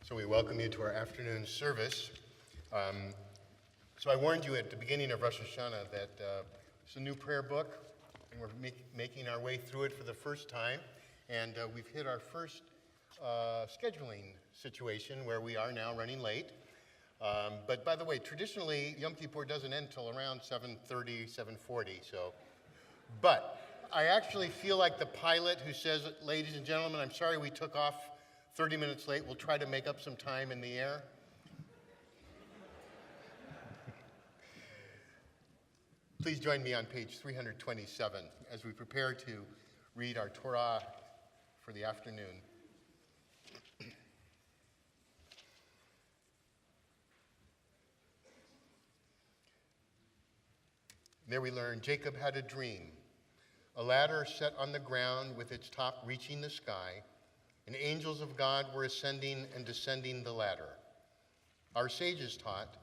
So we welcome you to our afternoon service. So I warned you at the beginning of Rosh Hashanah that it's a new prayer book, and we're making our way through it for the first time. And we've hit our first scheduling situation where we are now running late. But by the way, traditionally, Yom Kippur doesn't end until around 7:30, 7:40. But I actually feel like the pilot who says, ladies and gentlemen, I'm sorry we took off 30 minutes late. We'll try to make up some time in the air. Please join me on page 327 as we prepare to read our Torah for the afternoon. There we learn Jacob had a dream, a ladder set on the ground with its top reaching the sky, and angels of God were ascending and descending the ladder. Our sages taught,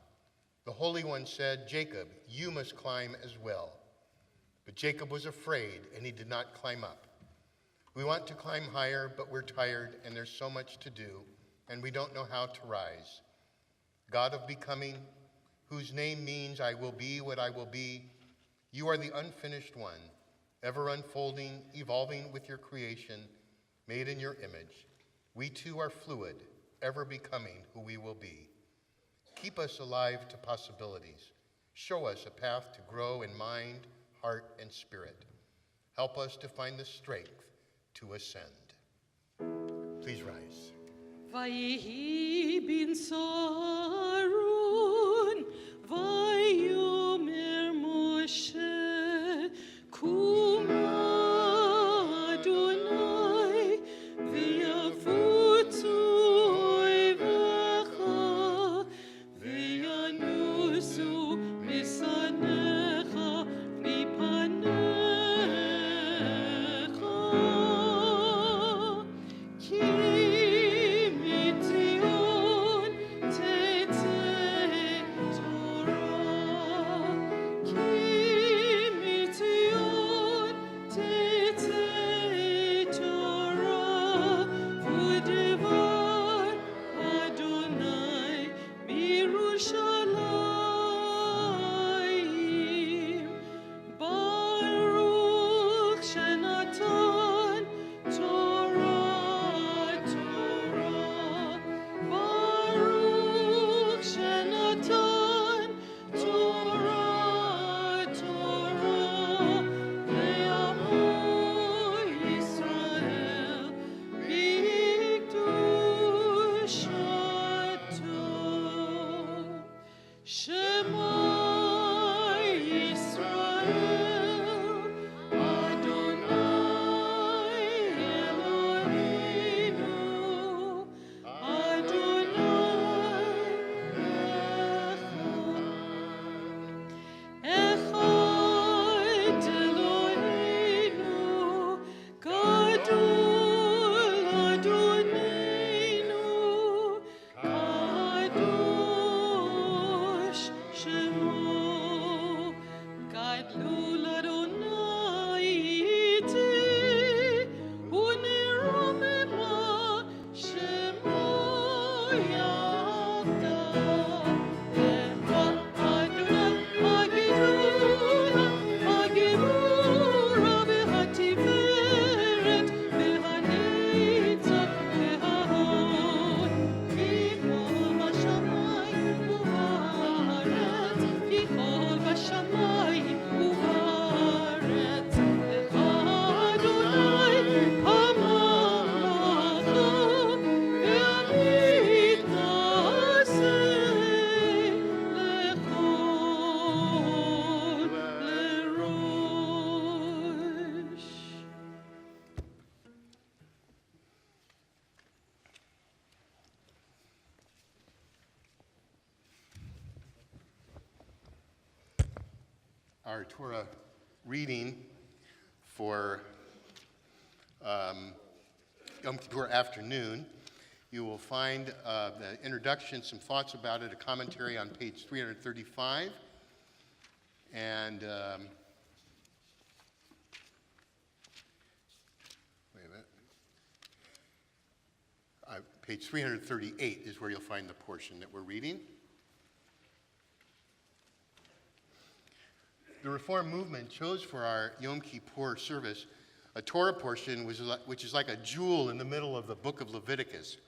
the Holy One said, Jacob, you must climb as well. But Jacob was afraid, and he did not climb up. We want to climb higher, but we're tired, and there's so much to do, and we don't know how to rise. God of becoming, whose name means I will be what I will be, you are the unfinished one, ever unfolding, evolving with your creation, made in your image. We too are fluid, ever becoming who we will be. Keep us alive to possibilities. Show us a path to grow in mind, heart, and spirit. Help us to find the strength to ascend. Please rise. Vayehi bin Sarun, vayomer Moshe, Kuma Adonai, v'yavutu oivecha, v'yanusu misanecha mipanecha, ki mitzion teteh Torah, ki mitzion teteh Torah, v'devar Adonai mirushalayim, Baruch shenatan Torah, Torah, Baruch shenatan Torah, Torah, le'amo Yisrael b'kedushato. Shema Yisrael, Adonai Eloheinu, Adonai Echad Eloheinu, Gadol Adonenu, Kadosh Shemo, Gadol Adonai ite, uneromema Shemo yachdav. Echad Adonai Hagedula v'hatiferet v'hanetzach v'hahod, v'chol bashamayim u'ba'aretz, v'chol bashamayim u'ba'aretz, lecha Adonai hamamlacha, ve'amid na'aseh lechol lerosh. Our Torah reading for Yom Kippur afternoon, you will find the introduction, some thoughts about it, a commentary on page 335, and wait a minute. Page 338 is where you'll find the portion that we're reading. The Reform movement chose for our Yom Kippur service a Torah portion which is like a jewel in the middle of the book of Leviticus.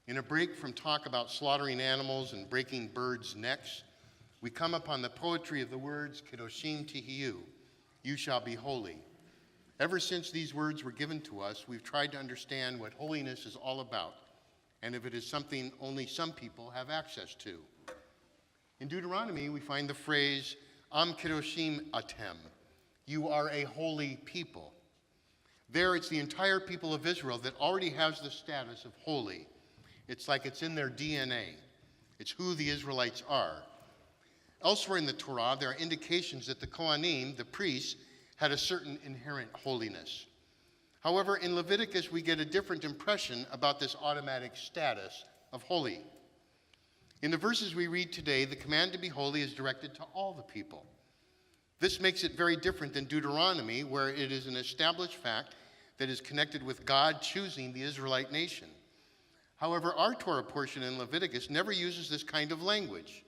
In a break from talk about slaughtering animals and breaking birds' necks, we come upon the poetry of the words, Kedoshim Tihiyu, you shall be holy. Ever since these words were given to us, we've tried to understand what holiness is all about, and if it is something only some people have access to. In Deuteronomy, we find the phrase, Am Kedoshim Atem, you are a holy people. There, it's the entire people of Israel that already has the status of holy. It's like it's in their DNA. It's who the Israelites are. Elsewhere in the Torah, there are indications that the Kohanim, the priests, had a certain inherent holiness. However, in Leviticus, we get a different impression about this automatic status of holy. In the verses we read today, the command to be holy is directed to all the people. This makes it very different than Deuteronomy, where it is an established fact that is connected with God choosing the Israelite nation. However, our Torah portion in Leviticus never uses this kind of language.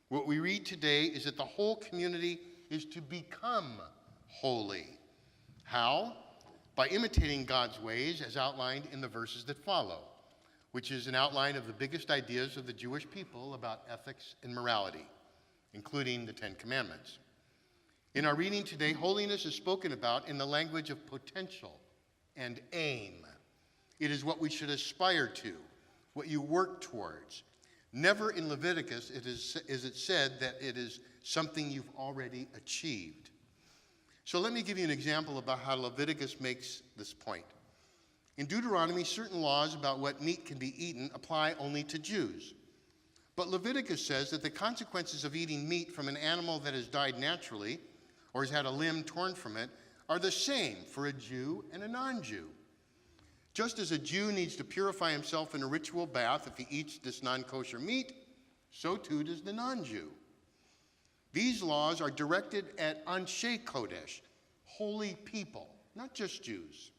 What we read today is that the whole community is to become holy. How? By imitating God's ways as outlined in the verses that follow, which is an outline of the biggest ideas of the Jewish people about ethics and morality, including the Ten Commandments. In our reading today, holiness is spoken about in the language of potential and aim. It is what we should aspire to, what you work towards. Never in Leviticus is it said that it is something you've already achieved. So let me give you an example about how Leviticus makes this point. In Deuteronomy, certain laws about what meat can be eaten apply only to Jews. But Leviticus says that the consequences of eating meat from an animal that has died naturally or has had a limb torn from it are the same for a Jew and a non-Jew. Just as a Jew needs to purify himself in a ritual bath if he eats this non-kosher meat, so too does the non-Jew. These laws are directed at Anshe Kodesh, holy people, not just Jews.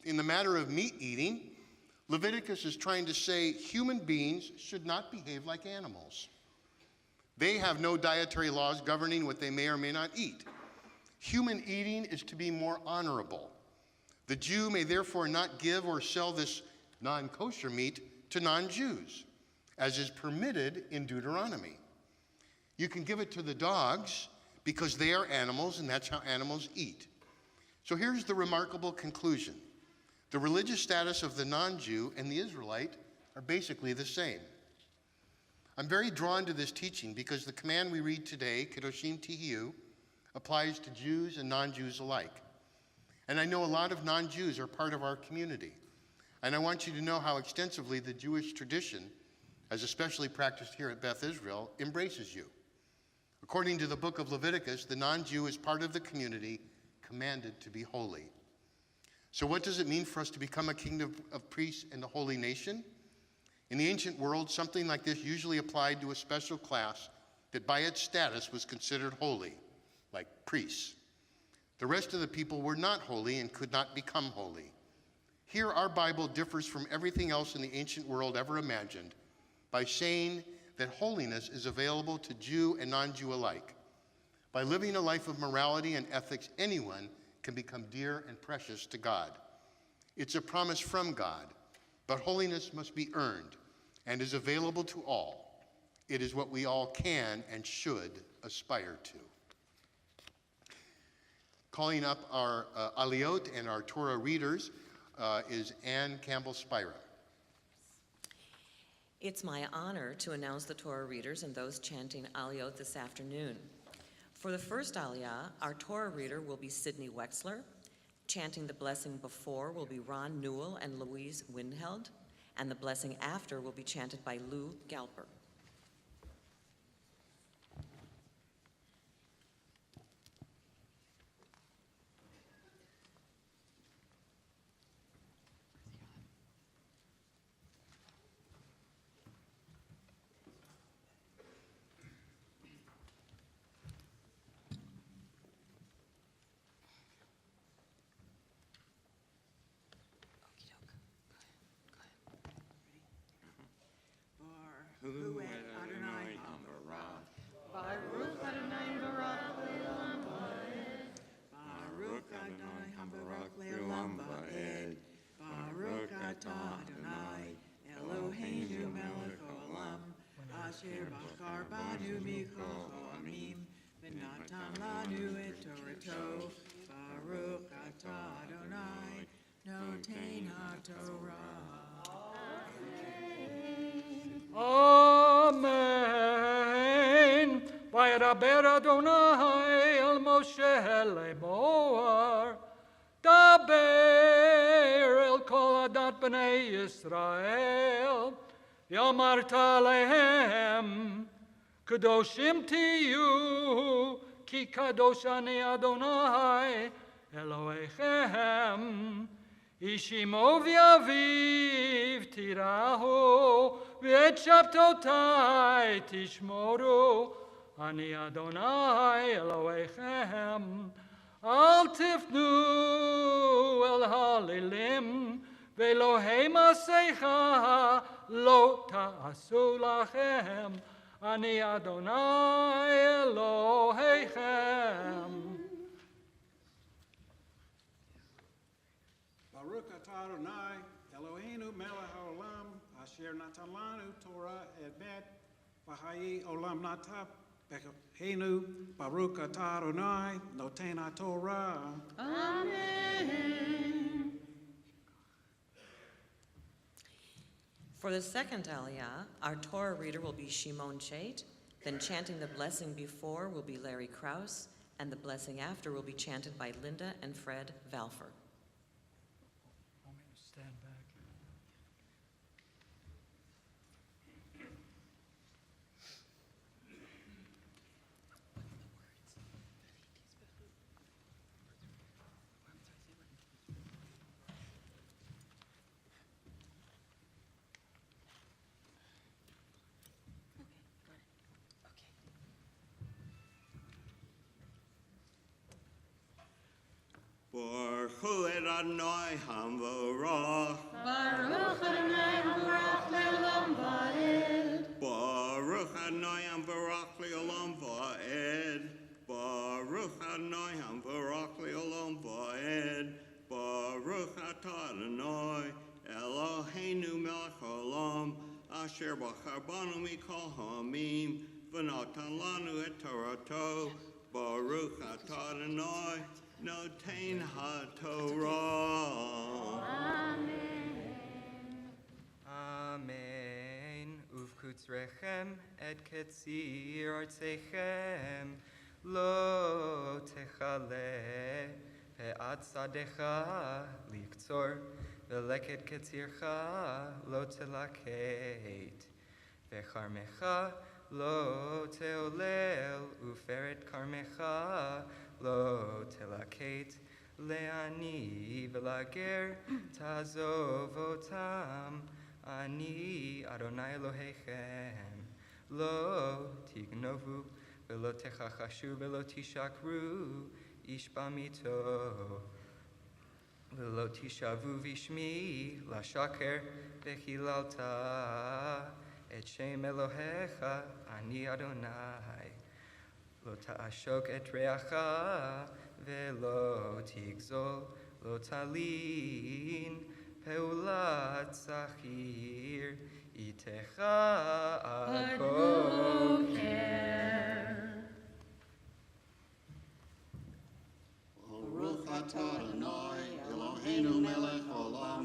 In the matter of meat eating, Leviticus is trying to say human beings should not behave like animals. They have no dietary laws governing what they may or may not eat. Human eating is to be more honorable. The Jew may therefore not give or sell this non-kosher meat to non-Jews, as is permitted in Deuteronomy. You can give it to the dogs because they are animals and that's how animals eat. So here's the remarkable conclusion. The religious status of the non-Jew and the Israelite are basically the same. I'm very drawn to this teaching because the command we read today, Kedoshim Tihiyu, applies to Jews and non-Jews alike. And I know a lot of non-Jews are part of our community. And I want you to know how extensively the Jewish tradition, as especially practiced here at Beth Israel, embraces you. According to the book of Leviticus, the non-Jew is part of the community commanded to be holy. So what does it mean for us to become a kingdom of priests and a holy nation? In the ancient world, something like this usually applied to a special class that by its status was considered holy, like priests. The rest of the people were not holy and could not become holy. Here, our Bible differs from everything else in the ancient world ever imagined by saying that holiness is available to Jew and non-Jew alike. By living a life of morality and ethics, anyone can become dear and precious to God. It's a promise from God, but holiness must be earned and is available to all. It is what we all can and should aspire to. Calling up our Aliyot and our Torah readers is Ann Campbell-Spira. It's my honor to announce the Torah readers and those chanting Aliyot this afternoon. For the first Aliyah, our Torah reader will be Sydney Wexler. Chanting the blessing before will be Ron Newell and Louise Windheld, and the blessing after will be chanted by Lou Galper. Asher Bachar Banu Mikol Choamim, V'natan Lanu et Torato, Baruch Atah Adonai, Notein HaTorah. Amen. Vayadaber Adonai el Moshe lemor, daber el kol adat b'nei Yisrael, yamarta lehem, kadoshim tiyu, ki kadosh ani Adonai Elohechem, ishimo v'yaviv tirahu, v'et shabtotai tishmoru, Ani Adonai Elohechem, al tifnu el halilim, ve'lohei masecha lo ta'asu lachem, Ani Adonai Elohechem. Baruch atah Adonai, Eloheinu melech haolam, asher natan lanu Torah et bet, v'hayi olam natap, Bekeinu, Baruch atah Adonai, Notein HaTorah. Amen. For the second Aliyah, our Torah reader will be Shimon Chait, then chanting the blessing before will be Larry Krause, and the blessing after will be chanted by Linda and Fred Valfer. Want me to stand back? Baruch Adonai Hamvarach. Baruch Adonai Habarach Le'olam Va'ed. Baruch Adonai Hamvarach Le'olam Va'ed. Baruch Adonai Hamvarach Le'olam Va'ed. Baruch Atah Adonai Eloheinu melech haolam, asher bachar banu mikol ha'amim, v'natan lanu et Torato. Baruch Atah Adonai Notein HaTorah. Amen. Uvkutzrechem et ketzir artechem lo techale ve'at sadecha liktzor ve'leket ketzircha lo telaket ve'charmecha lo teolel uferet karmecha lo telaket le'ani v'lager tazovotam ani Adonai Elohechem lo tignovu v'lo techachashu v'lo tishakru ish bamito v'lo tishavu v'shmi lashaker v'chilalta et shem Elohecha ani Adonai lo ta'ashok et reacha ve'lo tigzol lo talin peulat zachir itecha ad boker. Baruch atah Adonai Eloheinu melech haolam,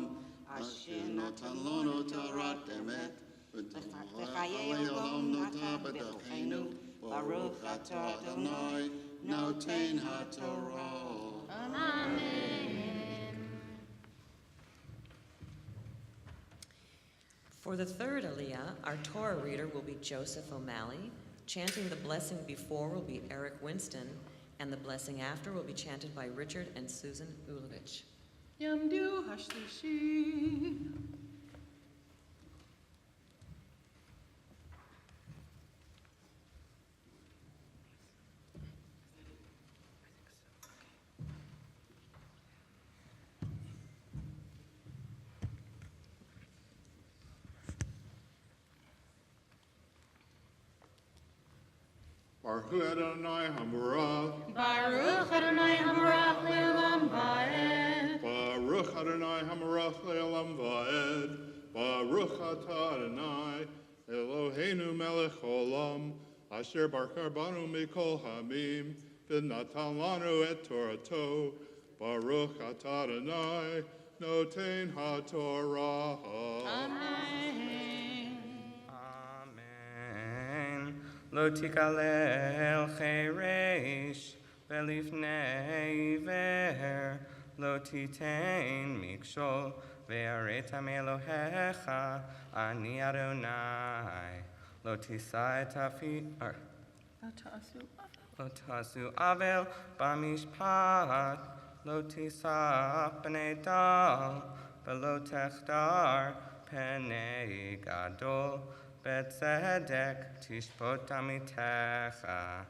asher natan lanu Torah emet, v'chayei olam nota b'tocheinu. Baruch atah Adonai Notein HaTorah. Amen. For the third Aliyah, our Torah reader will be Joseph O'Malley. Chanting the blessing before will be Eric Winston, and the blessing after will be chanted by Richard and Susan Ulovich. Yamdu Hashlishi. Baruch Adonai Hamurah. Baruch Adonai Habarach Le'olam Va'ed. Baruch Adonai Hamurah Le'olam Va'ed. Baruch atah Adonai Eloheinu melech olam, asher barkar banu mikol hamim, v'natan lanu et Torato, Baruch atah Adonai, noten haTorah. Amen. Amen. Lo tikalel cheresh, velifnei ver, lo titein mikshol, ve'areta melohecha, ani Adonai. Lo tisai tafi, lo tasu avel bamishpat, lo tisah b'nei dal, velo techdar penei gadol, betzedek tishpot amitecha,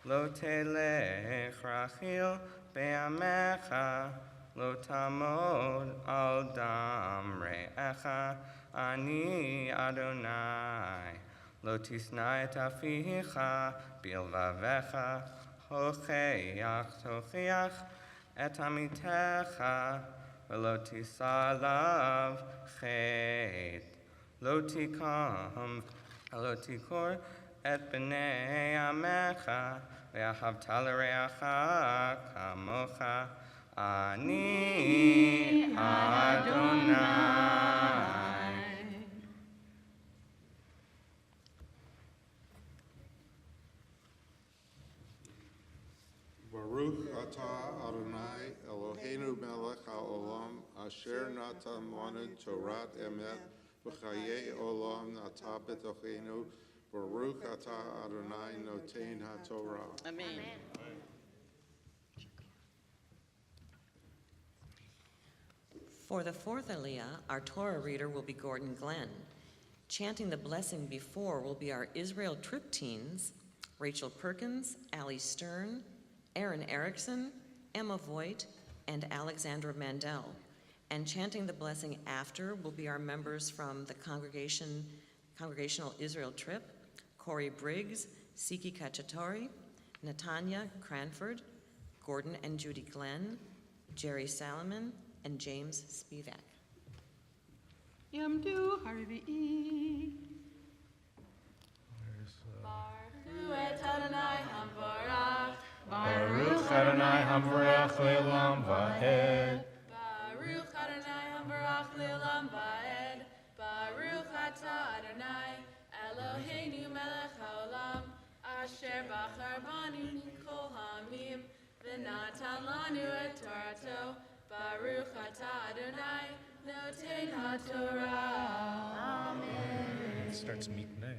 lo telech rachil be'amecha, lo tamod al dam re'echa, ani Adonai. Lo tisnai et aficha bilvavecha, hocheach tochiach et amitecha, velo tisa lav chet. Lo tikor et bnei amecha, ve'ahavta l'reacha kamocha, ani Adonai. Baruch atah Adonai, Eloheinu melech haolam, asher natan lanu Torat emet, v'chayei olam natah betochenu. Baruch atah Adonai, noten haTorah. Amen. For the fourth Aliyah, our Torah reader will be Gordon Glenn. Chanting the blessing before will be our Israel Trip teens, Rachel Perkins, Allie Stern, Aaron Erickson, Emma Voigt, and Alexandra Mandel. And chanting the blessing after will be our members from the Congregational Israel Trip, Corey Briggs, Siki Kachatori, Natanya Cranford, Gordon and Judy Glenn, Jerry Salomon, and James Spivak. Yamdu Harvi'i. Baruch et Adonai Hamvarach. Baruch Adonai Hamvarach Le'olam Va'ed. Baruch Adonai Hamvarach Le'olam Va'ed. Baruch atah Adonai Eloheinu melech haolam, asher bachar banu mikol hamim, v'natan lanu et Torato. Baruch atah Adonai, noten haTorah. Amen. It starts miknei.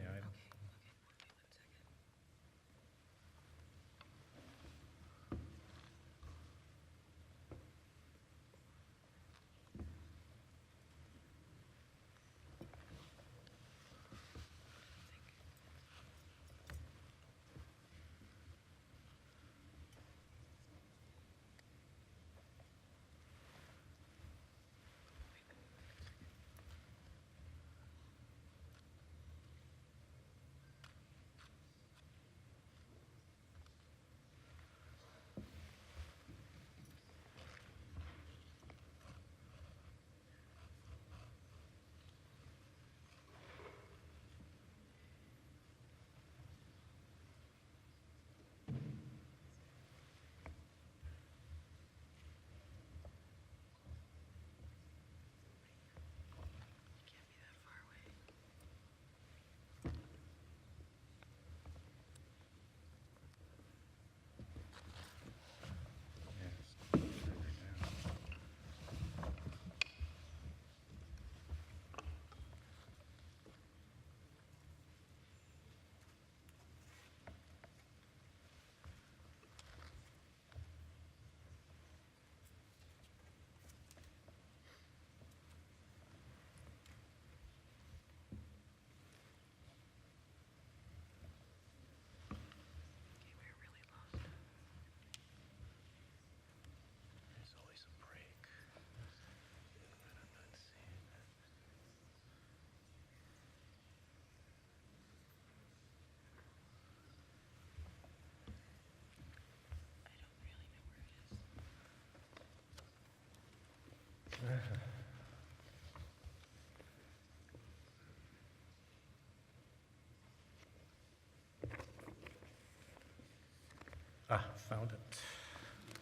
Found it.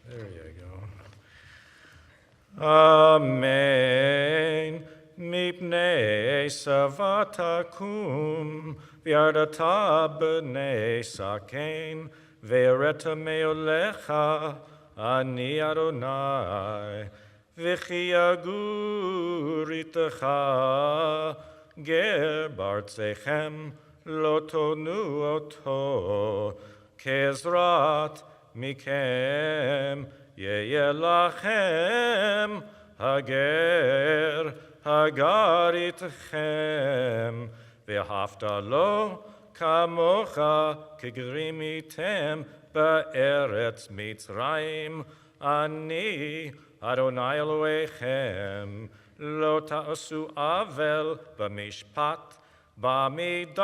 There you go. Amen. Mipnei savatakum, viardata b'nei sakein, ve'ereta me'olecha, ani Adonai, v'chi aguritecha, ger bartzechem, lo tonu oto, kezrat mikem, yeh lachem, hager, hagar itchem, ve'hafta lo kamocha kegrimitem ba'eretz Mitzrayim, ani Adonai Elohechem, lo ta'asu avel b'mishpat, b'midah,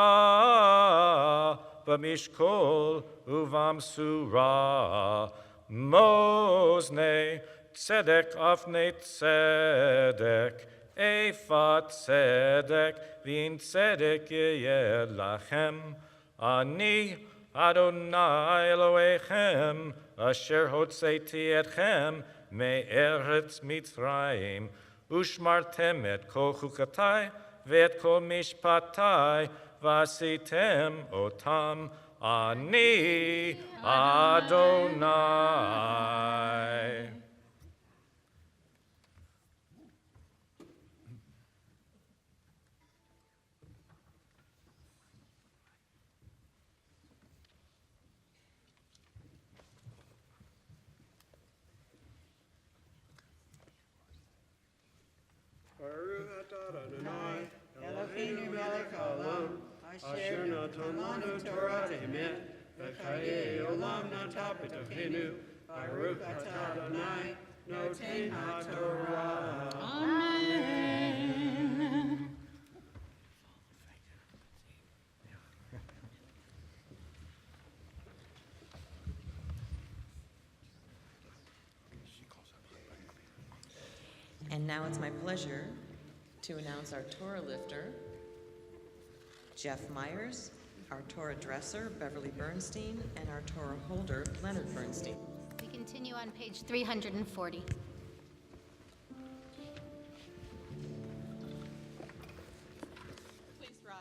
b'mishkol, uvamsura, mozne, tzedek afne tzedek, efa tzedek, v'in tzedek yeh lachem, ani Adonai Elohechem, asher hotzeti etchem, me'eretz Mitzrayim, ushmartem et kol chukatai, ve'et kol mishpatai, v'asitem otam, ani Adonai. Baruch atah Adonai, Eloheinu melech haolam, asher natan lanu Torah emet, v'chayei olam nata b'tochenu. Baruch atah Adonai, noten haTorah. Amen. And now it's my pleasure to announce our Torah lifter, Jeff Myers, our Torah dresser, Beverly Bernstein, and our Torah holder, Leonard Bernstein. We continue on page 340. Please rise.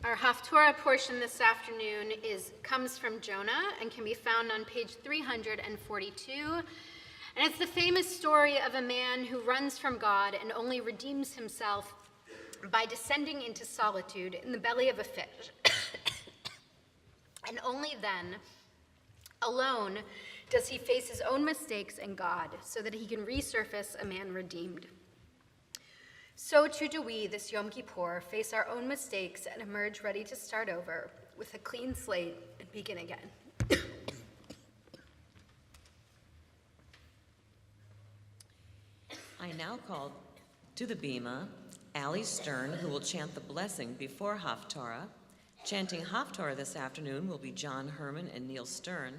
Our Haftorah portion this afternoon comes from Jonah and can be found on page 342. And it's the famous story of a man who runs from God and only redeems himself by descending into solitude in the belly of a fish. And only then, alone, does he face his own mistakes and God so that he can resurface a man redeemed. So too do we this Yom Kippur face our own mistakes and emerge ready to start over with a clean slate and begin again. I now call to the bima Allie Stern, who will chant the blessing before Haftorah, Chanting Haftorah this afternoon will be John Herman and Neil Stern,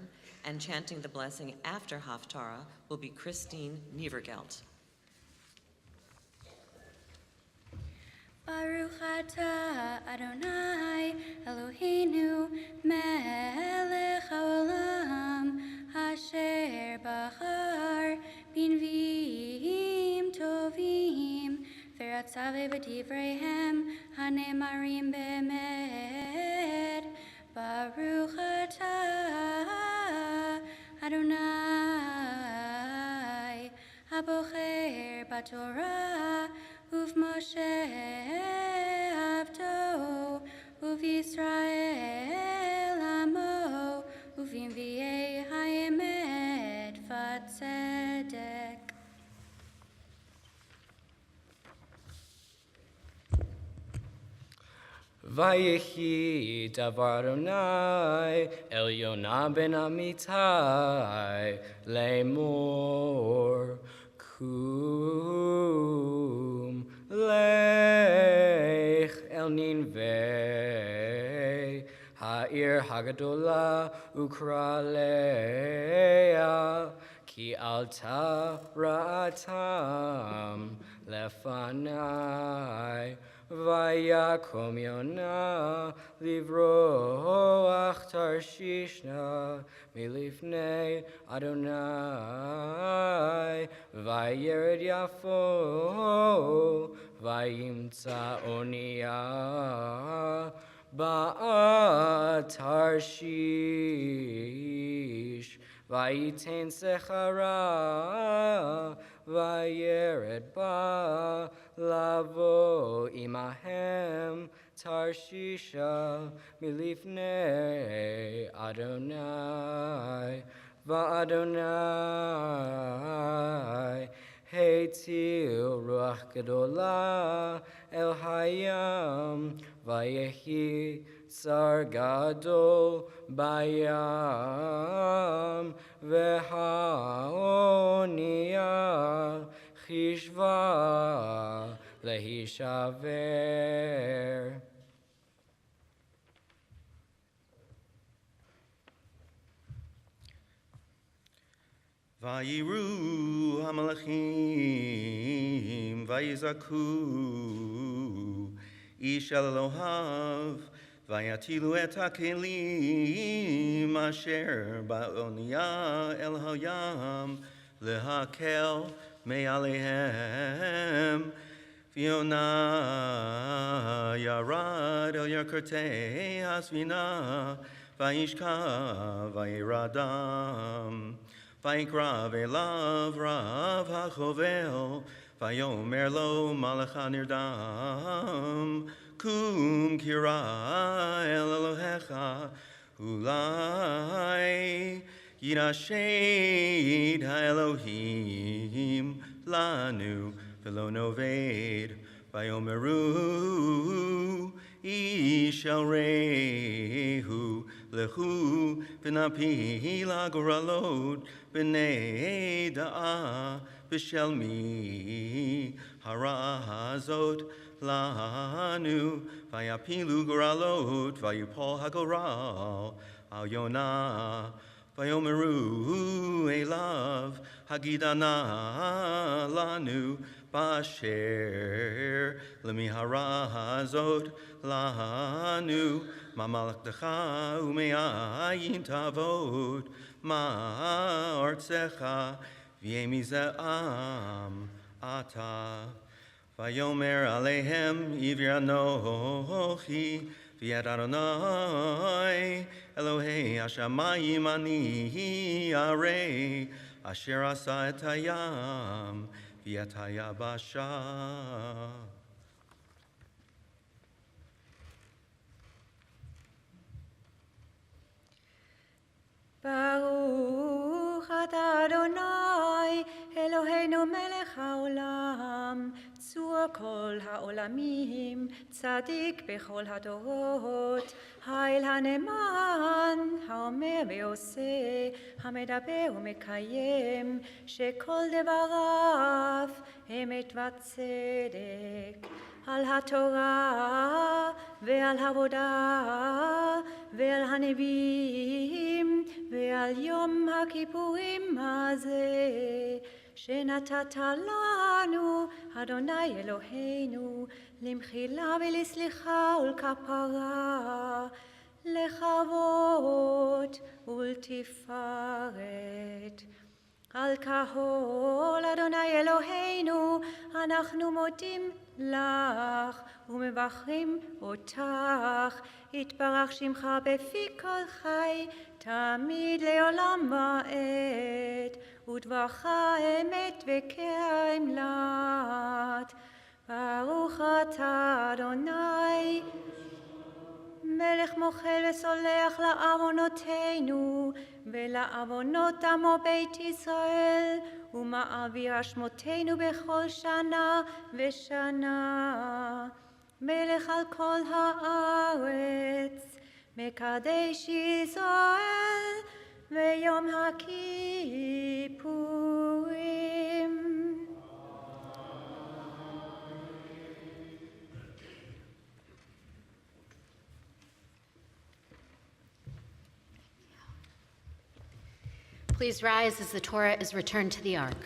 and chanting the blessing after Haftarah will be Christine Nievergelt. Baruch atah Adonai Eloheinu melech haolam asher bachar b'nviim tovim v'ratzave b'divreihem hanemarim be'emet. Baruch atah Adonai abocher b'torah Uv Moshe Avdo, Uv Yisrael Amo, Uv Yinviei Hayemet Vatzedek. Vayechi davar Adonai El Yonah ben Amitai Lemor Kum lech el Ninveh ha'ir hagadola ukra leah ki alta ra'atam lefanai vayakom Yonah livroach tarshishna milifnei Adonai vayered Yafo vayimtza onia ba'at Tarshish vayiten sechara vayered ba lavo imahem Tarshisha milifnei Adonai va'Adonai Heitil ruach gedola el hayam vayehi tsar gadol bayam v'haonia chishva lehishaver. Vayiru hamalachim vayizaku ish el Elohav vayatilu et hakelim asher ba'onia el hayam lehakel me'alehem Fiona yarad el yarkerte hasvina vayishka vayiradam Vayikra ve'lav rav hachovel, vayomer lo malacha nirdam, kum kira el Elohecha, ulai yirashed ha'Elohim lanu v'lo noved, vayomeru ish el rehu lehu v'napi lagoralot b'nei da'a b'shelmi harazot lanu vayapilu goralot vayupol hagoral al Yonah vayomeru elav hagidana lanu basher lemiharazot lanu mamalaktecha umeayin tavot ma'artzecha v'yemizam ata vayomer alehem ivranochi v'yad Adonai Elohei hashamayim ani arei asher asa et hayam v'yat hayabasha. Baruch atah Adonai Eloheinu melech haolam צור כל העולמים, צדיק בכל הדורות, היל הנאמן, האומר ועושה, המדבר ומקיים, שכל דבריו אמת וצדק. על התורה ועל העבודה ועל הנביאים ועל יום הכיפורים הזה, שנתת לנו, אדוני אלוהינו, למחילה ולסליחה ולכפרה, לכבוד ולתפארת. על כהול, אדוני אלוהינו, אנחנו מודים לך ומברכרים אותך, יתברך שמך בפי כל חי, תמיד לעולם ועד, ודברך אמת וכאמלת. ברוך אתה אדוני, מלך מוחל וסולח לעוונותינו ולעוונות עמו בית ישראל, ומעביר אשמותינו בכל שנה ושנה. מלך על כל הארץ, מקדש ישראל ויום הכיפורים. Please rise as the Torah is returned to the ark.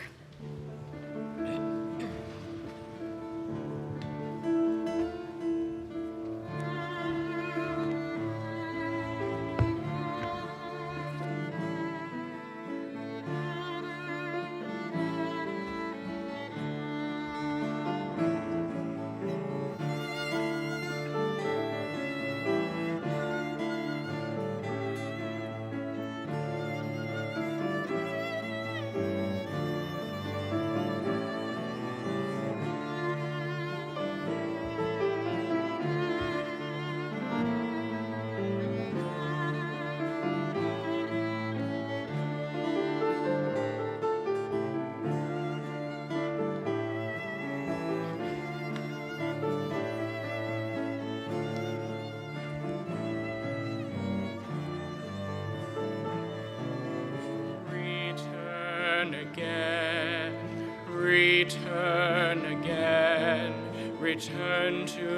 Return to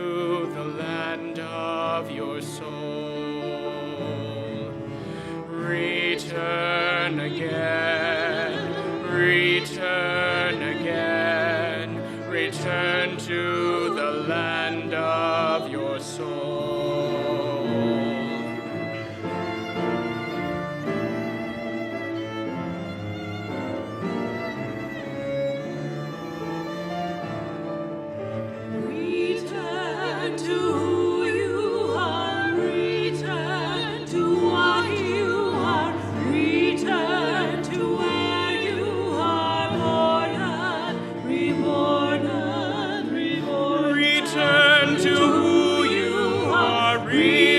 the land of your soul. Return again, return again, return to the land of your soul.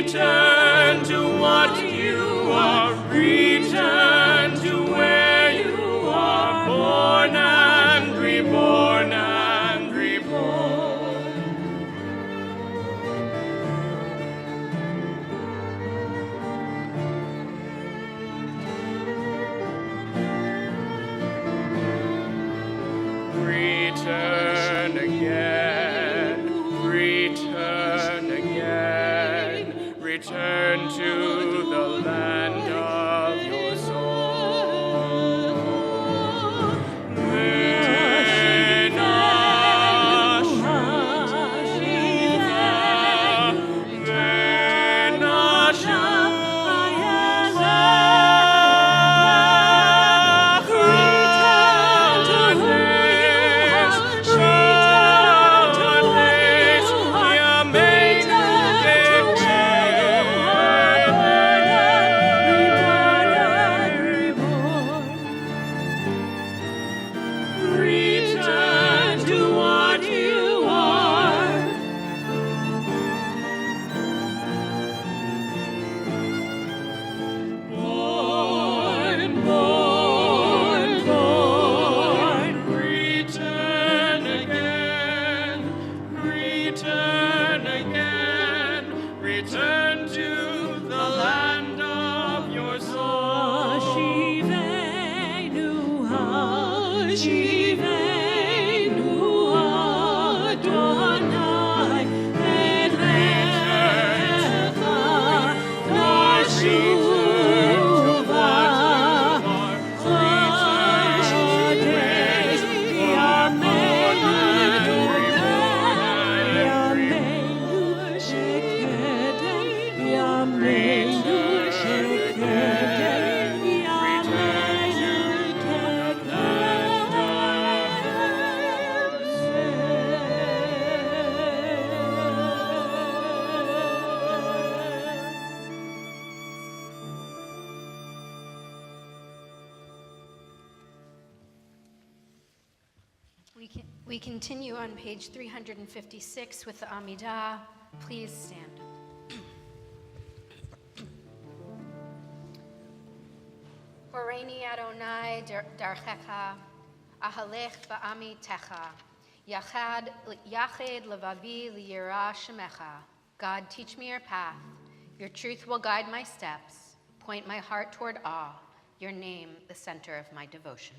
Return to what you are, return to where you are, born and reborn and reborn. Return again, return again. Return to the land of your soul. Many We continue on page 356 with the Amidah. Please stand. Horeini Adonai darchecha, ahalech ba'ami techa, yachad levavi liyira shemecha. God, teach me your path. Your truth will guide my steps. Point my heart toward awe. Your name, the center of my devotion.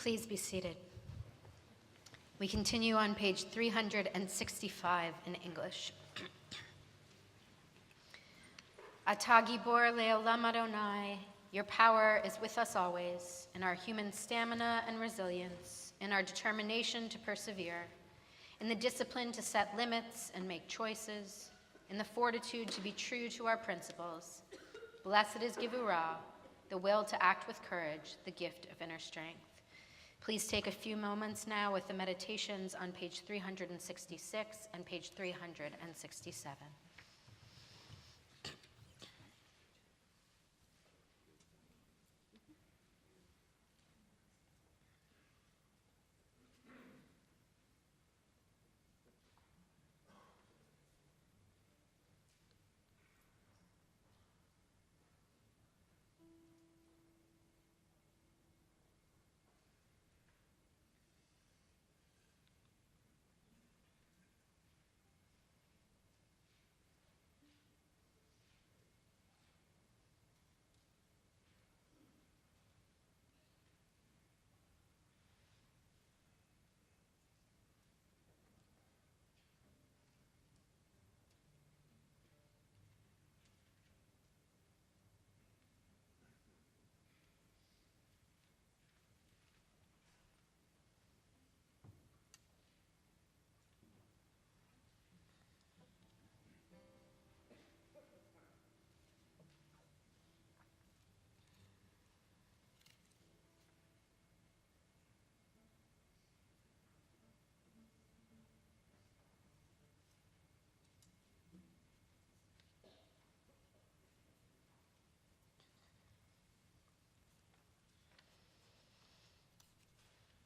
Please be seated. We continue on page 365 in English. Atah gibor le'olam Adonai, your power is with us always, in our human stamina and resilience, in our determination to persevere, in the discipline to set limits and make choices, in the fortitude to be true to our principles. Blessed is Givurah, the will to act with courage, the gift of inner strength. Please take a few moments now with the meditations on page 366 and page 367.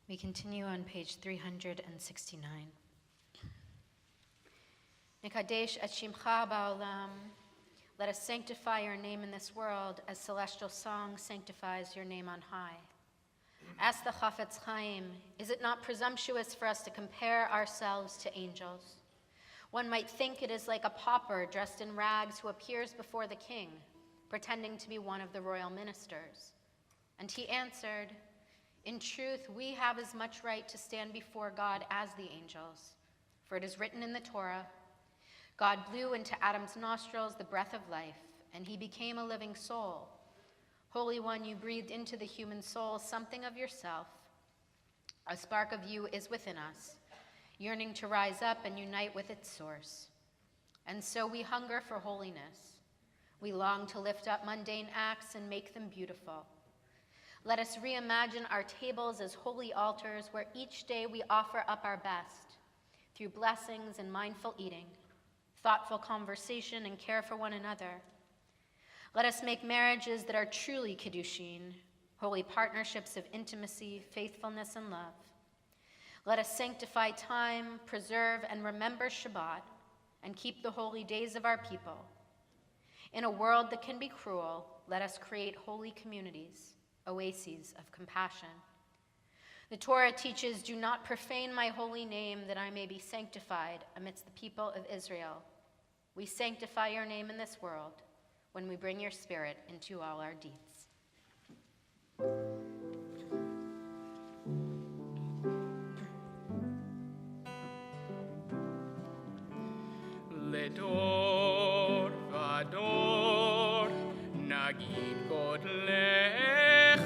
We continue on page 369. Nekadesh et shimcha ba'olam. Let us sanctify your name in this world as celestial song sanctifies your name on high. Ask the Chafetz Chaim, is it not presumptuous for us to compare ourselves to angels? One might think it is like a pauper dressed in rags who appears before the king, pretending to be one of the royal ministers. And he answered, in truth, we have as much right to stand before God as the angels. For it is written in the Torah, God blew into Adam's nostrils the breath of life, and he became a living soul. Holy One, you breathed into the human soul something of yourself. A spark of you is within us, yearning to rise up and unite with its source. And so we hunger for holiness. We long to lift up mundane acts and make them beautiful. Let us reimagine our tables as holy altars where each day we offer up our best through blessings and mindful eating, thoughtful conversation and care for one another. Let us make marriages that are truly kiddushin, holy partnerships of intimacy, faithfulness, and love. Let us sanctify time, preserve and remember Shabbat, and keep the holy days of our people. In a world that can be cruel, let us create holy communities, oases of compassion. The Torah teaches, do not profane my holy name that I may be sanctified amidst the people of Israel. We sanctify your name in this world when we bring your spirit into all our deeds. לדור ודור נגיד גודלך,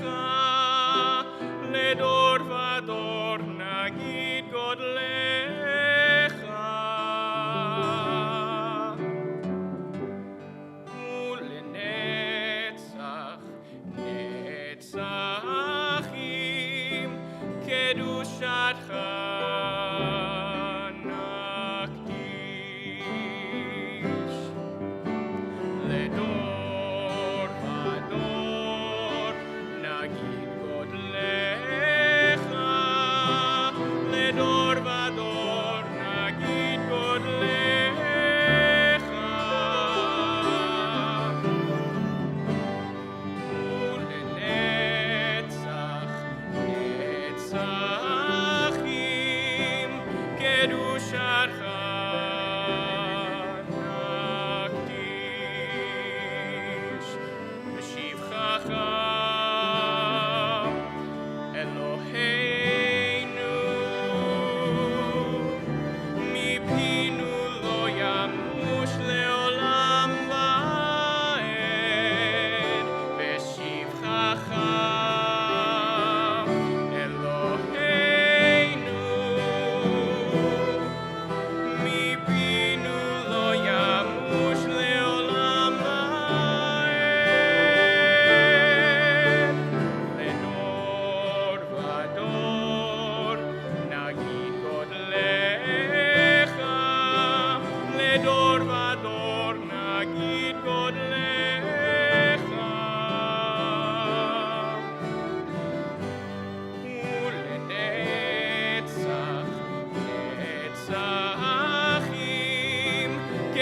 לדור ודור נגיד גודלך, ולנצח נצחים קדושתך נקדיש.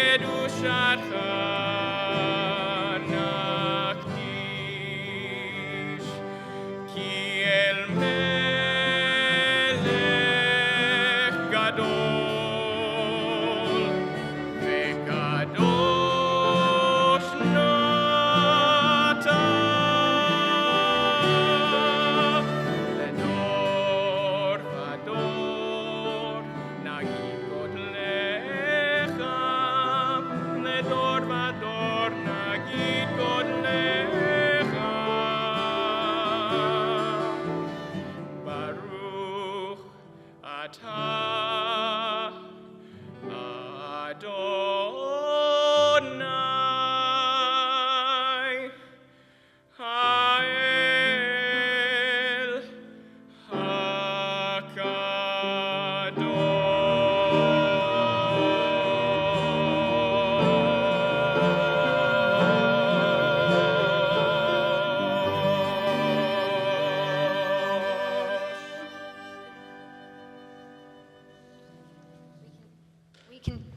קדושתך נקדיש, כי אל מלך גדול וקדוש נתן, לדור ודור נגיד גודלך, לדור ודור נגיד גודלך. ברוך אתה אדוני האל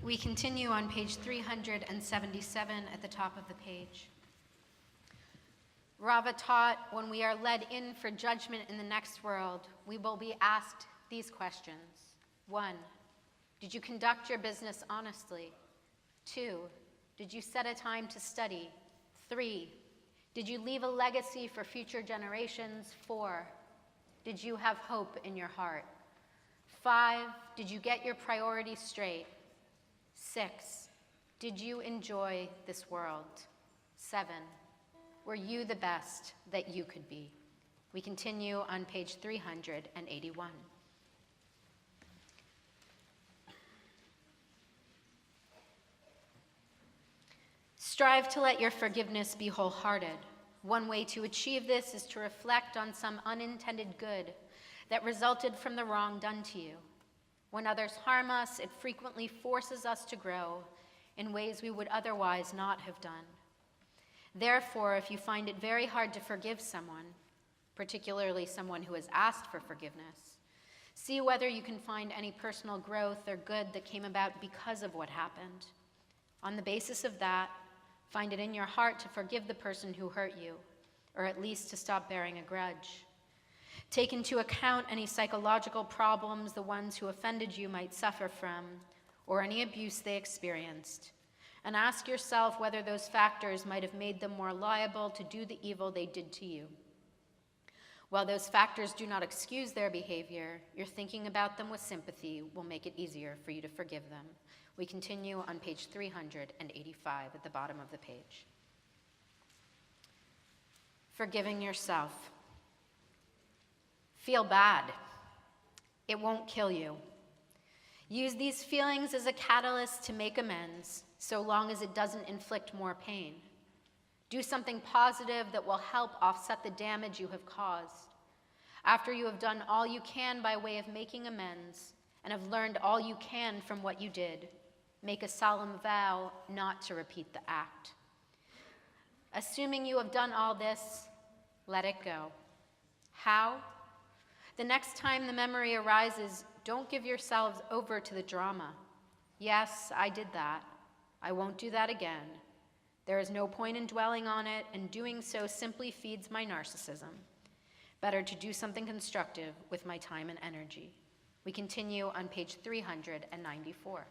We continue on page 377 at the top of the page. Rava taught, when we are led in for judgment in the next world, we will be asked these questions. 1, did you conduct your business honestly? 2, did you set a time to study? 3, did you leave a legacy for future generations? 4, did you have hope in your heart? 5, did you get your priorities straight? 6, did you enjoy this world? 7, were you the best that you could be? We continue on page 381. Strive to let your forgiveness be wholehearted. One way to achieve this is to reflect on some unintended good that resulted from the wrong done to you. When others harm us, it frequently forces us to grow in ways we would otherwise not have done. Therefore, if you find it very hard to forgive someone, particularly someone who has asked for forgiveness, see whether you can find any personal growth or good that came about because of what happened. On the basis of that, find it in your heart to forgive the person who hurt you, or at least to stop bearing a grudge. Take into account any psychological problems the ones who offended you might suffer from, or any abuse they experienced, and ask yourself whether those factors might have made them more liable to do the evil they did to you. While those factors do not excuse their behavior, your thinking about them with sympathy will make it easier for you to forgive them. We continue on page 385 at the bottom of the page. Forgiving yourself. Feel bad. It won't kill you. Use these feelings as a catalyst to make amends, so long as it doesn't inflict more pain. Do something positive that will help offset the damage you have caused. After you have done all you can by way of making amends, and have learned all you can from what you did, make a solemn vow not to repeat the act. Assuming you have done all this, let it go. How? The next time the memory arises, don't give yourselves over to the drama. Yes, I did that. I won't do that again. There is no point in dwelling on it, and doing so simply feeds my narcissism. Better to do something constructive with my time and energy. We continue on page 394.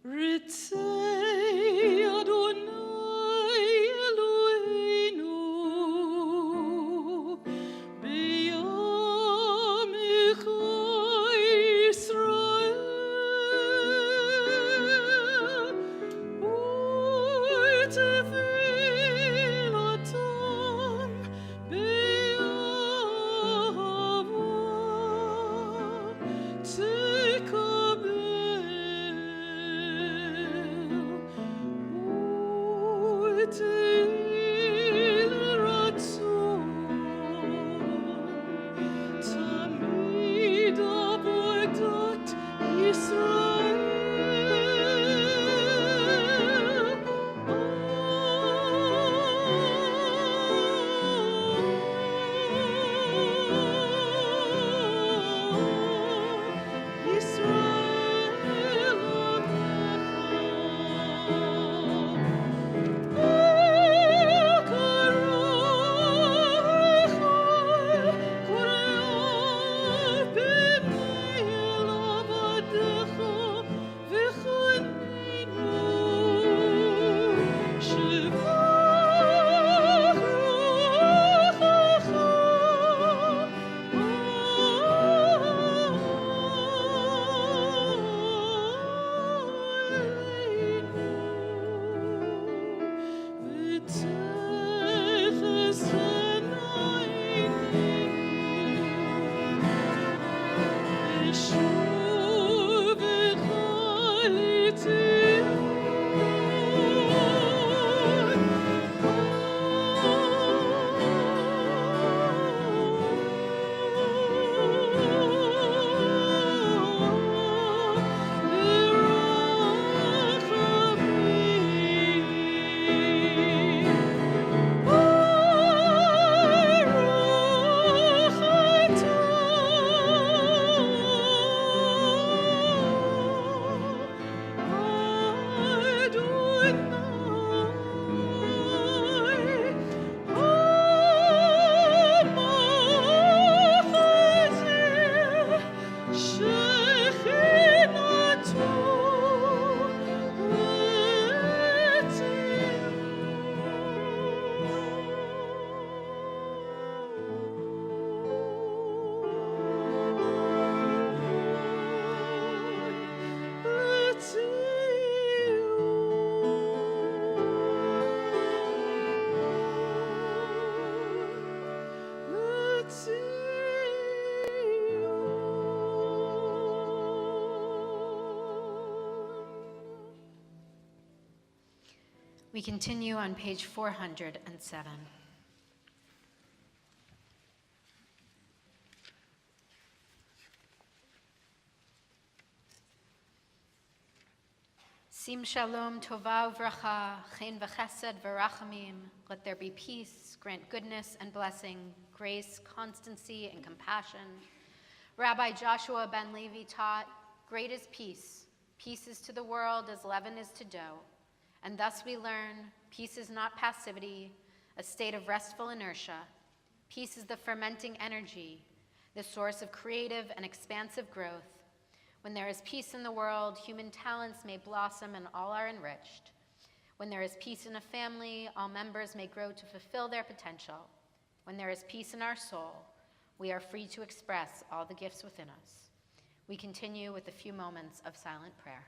Ritzei Adonai Eloheinu b'yamecha Yisrael u'tefilatam be'ahava tekabel Israel, We continue on page 407. Sim shalom tova uvracha, chen v'chesed v'rachamim. Let there be peace, grant goodness and blessing, grace, constancy, and compassion. Rabbi Joshua ben Levi taught, great is peace. Peace is to the world as leaven is to dough. And thus we learn, peace is not passivity, a state of restful inertia. Peace is the fermenting energy, the source of creative and expansive growth. When there is peace in the world, human talents may blossom and all are enriched. When there is peace in a family, all members may grow to fulfill their potential. When there is peace in our soul, we are free to express all the gifts within us. We continue with a few moments of silent prayer.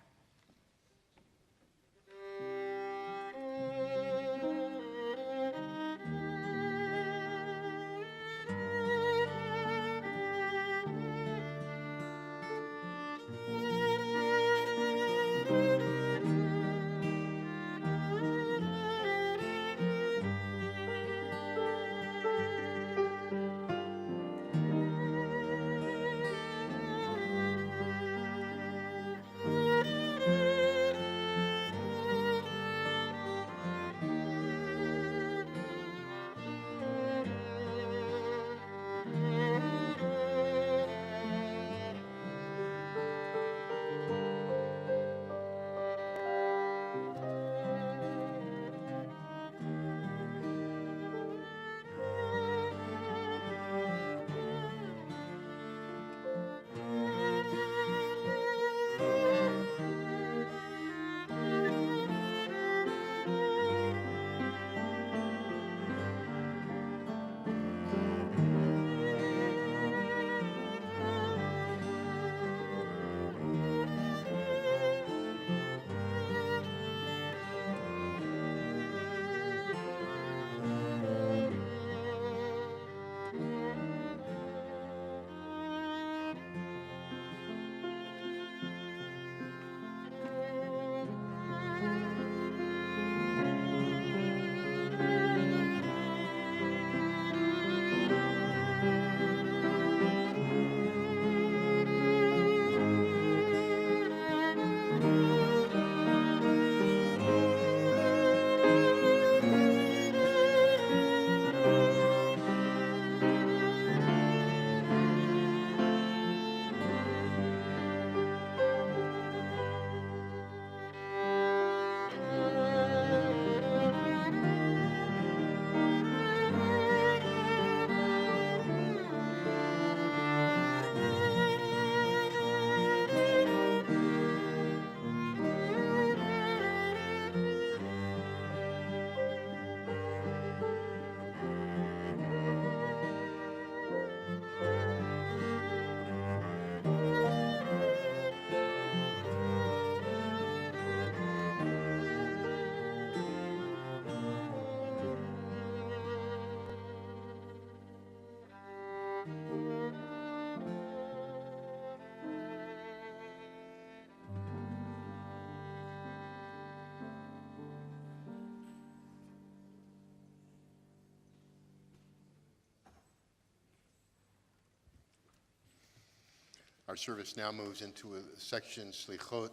Our service now moves into a section, Slichot,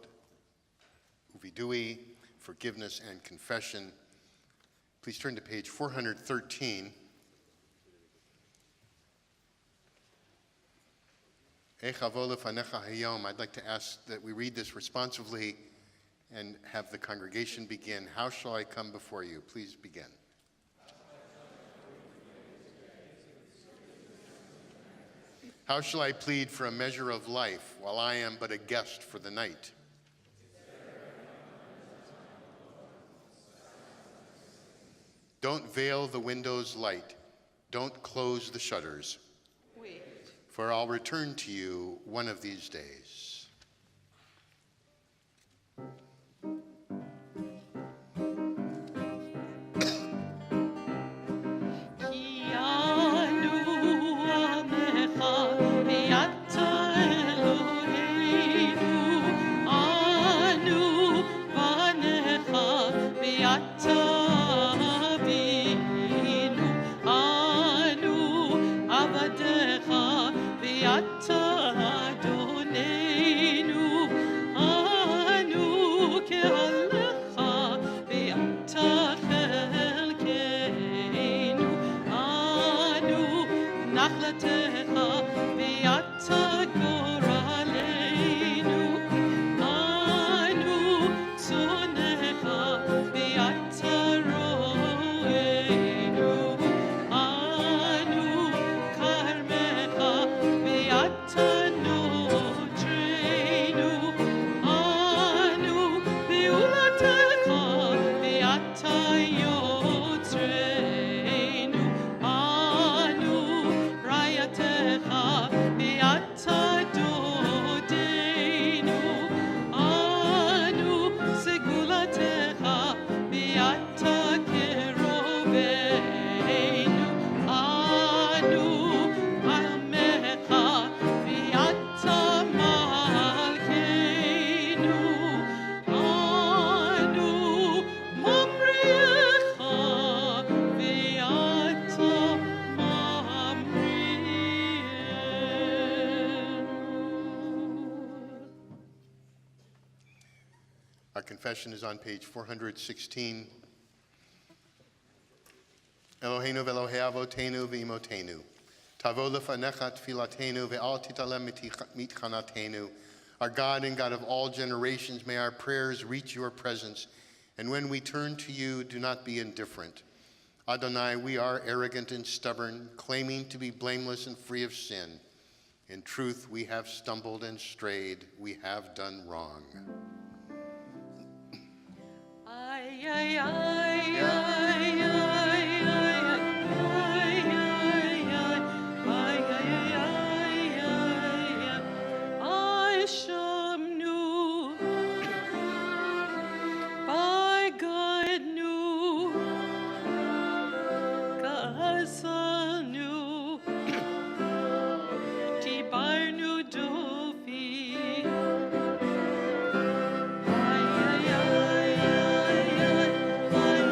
Uvidui, forgiveness and confession. Please turn to page 413. I'd like to ask that we read this responsively and have the congregation begin. How shall I come before you? Please begin. How shall I plead for a measure of life while I am but a guest for the night? Don't veil the window's light. Don't close the shutters. Wait. For I'll return to you one of these days. Our confession is on page 416. Eloheinu ve'Elohei avotenu ve'imotenu. Tavo lefanecha tfilatenu ve'al titalem mitchanatenu. Our God and God of all generations, may our prayers reach your presence. And when we turn to you, do not be indifferent. Adonai, we are arrogant and stubborn, claiming to be blameless and free of sin. In truth, we have stumbled and strayed. We have done wrong. Ay, ay, ay, ay, ay, ay, ay, Shamnu, by God nu, Kasanu, Tibarnu Dofi. Ay, ay, ay, ay, ay.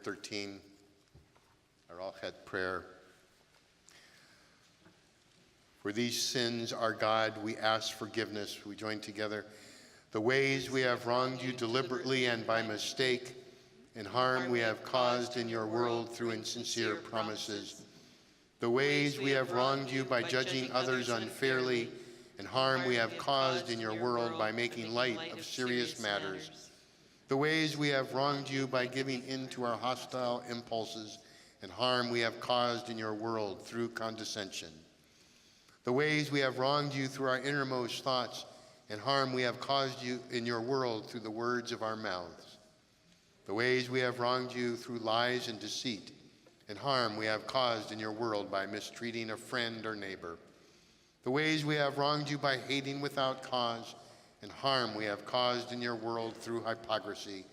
113, our Al-Chet prayer. For these sins, our God, we ask forgiveness. We join together. The ways we have wronged you deliberately and by mistake, and harm we have caused in your world through insincere promises. The ways we have wronged you by judging others unfairly, and harm we have caused in your world by making light of serious matters. The ways we have wronged you by giving in to our hostile impulses, and harm we have caused in your world through condescension. The ways we have wronged you through our innermost thoughts, and harm we have caused you in your world through the words of our mouths. The ways we have wronged you through lies and deceit, and harm we have caused in your world by mistreating a friend or neighbor. The ways we have wronged you by hating without cause, and harm we have caused in your world through hypocrisy.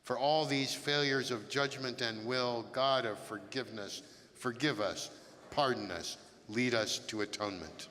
For all these failures of judgment and will, God of forgiveness, forgive us, pardon us, lead us to atonement.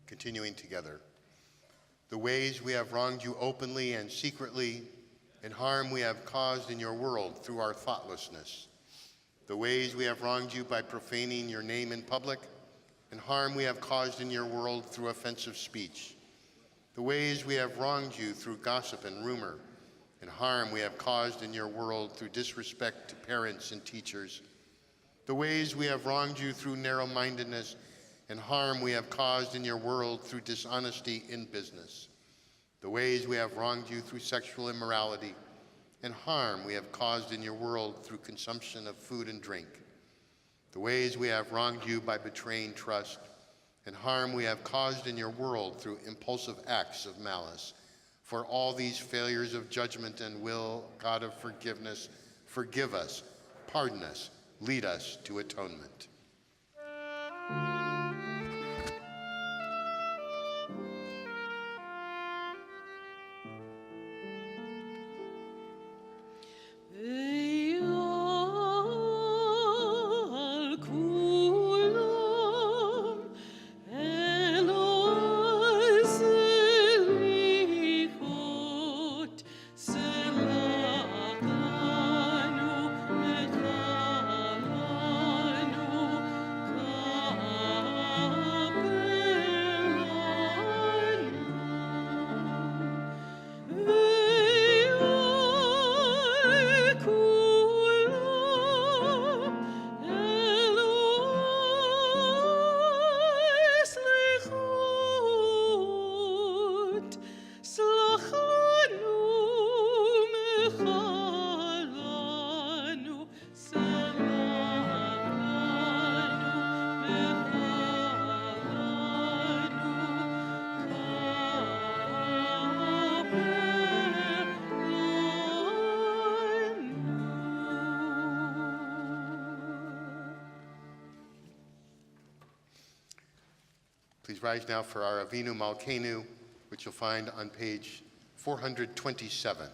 Continuing together. The ways we have wronged you openly and secretly, and harm we have caused in your world through our thoughtlessness. The ways we have wronged you by profaning your name in public, and harm we have caused in your world through offensive speech. The ways we have wronged you through gossip and rumor, and harm we have caused in your world through disrespect to parents and teachers. The ways we have wronged you through narrow-mindedness, and harm we have caused in your world through dishonesty in business. The ways we have wronged you through sexual immorality, and harm we have caused in your world through consumption of food and drink. The ways we have wronged you by betraying trust, and harm we have caused in your world through impulsive acts of malice. For all these failures of judgment and will, God of forgiveness, forgive us, pardon us, lead us to atonement. Please rise now for our Avinu Malkeinu, which you'll find on page 427.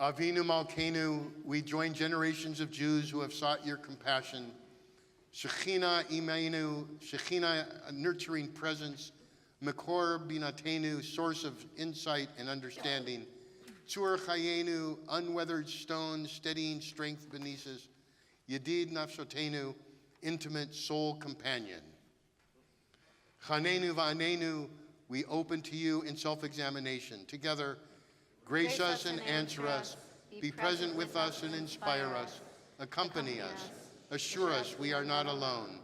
Avinu Malkeinu, we join generations of Jews who have sought your compassion Shekhinah imenu, Shekhinah, a nurturing presence, Makor binatenu, source of insight and understanding, Tzur chayenu, unweathered stone, steadying strength beneath us, Yedid nafshotenu, intimate soul companion. Chanenu va'anenu, we open to you in self-examination. Together, grace us and answer us, be present with us and inspire us, accompany us, assure us we are not alone.